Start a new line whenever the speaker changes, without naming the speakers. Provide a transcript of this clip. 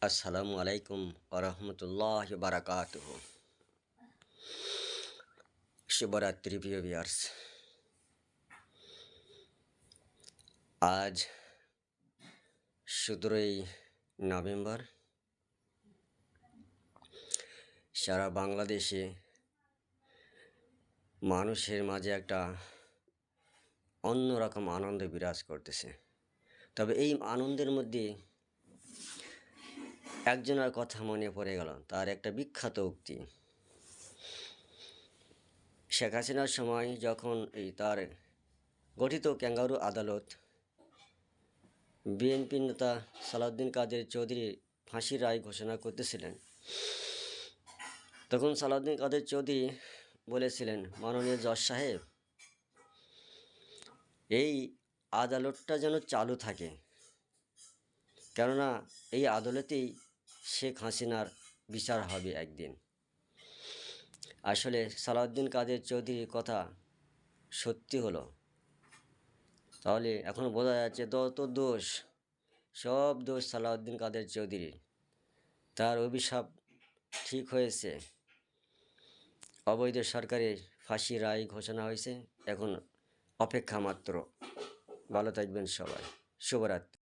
আসসালামু আলাইকুম ওরহমতুল্লাহ বারাকাতুহ। শুভরাত্রি প্রিয় ভিউয়ার্স। আজ 17ই নভেম্বর। সারা বাংলাদেশে মানুষের মাঝে একটা অন্যরকম আনন্দ বিরাজ করতেছে। তবে এই আনন্দের মধ্যে একজনের কথা মনে পড়ে গেল, তার একটা বিখ্যাত উক্তি। শেখ হাসিনার সময় যখন তার গঠিত ক্যাঙ্গারু আদালত বিএনপি নেতা সালাউদ্দিন কাদের চৌধুরী ফাঁসির রায় ঘোষণা করতেছিলেন, তখন সালাউদ্দিন কাদের চৌধুরী বলেছিলেন, মাননীয় জজ সাহেব, এই আদালতটা যেন চালু থাকে, কেননা এই আদালতেই শেখ হাসিনার বিচার হবে একদিন। আসলে সালাউদ্দিন কাদের চৌধুরীর কথা সত্যি হলো। তাহলে এখন বোঝা যাচ্ছে যত দোষ, সব দোষ সালাউদ্দিন কাদের চৌধুরীর। তার অভিশাপ ঠিক হয়েছে, অবৈধ সরকারের ফাঁসি রায় ঘোষণা হয়েছে, এখন অপেক্ষা মাত্র। ভালো থাকবেন সবাই। শুভরাত্রি।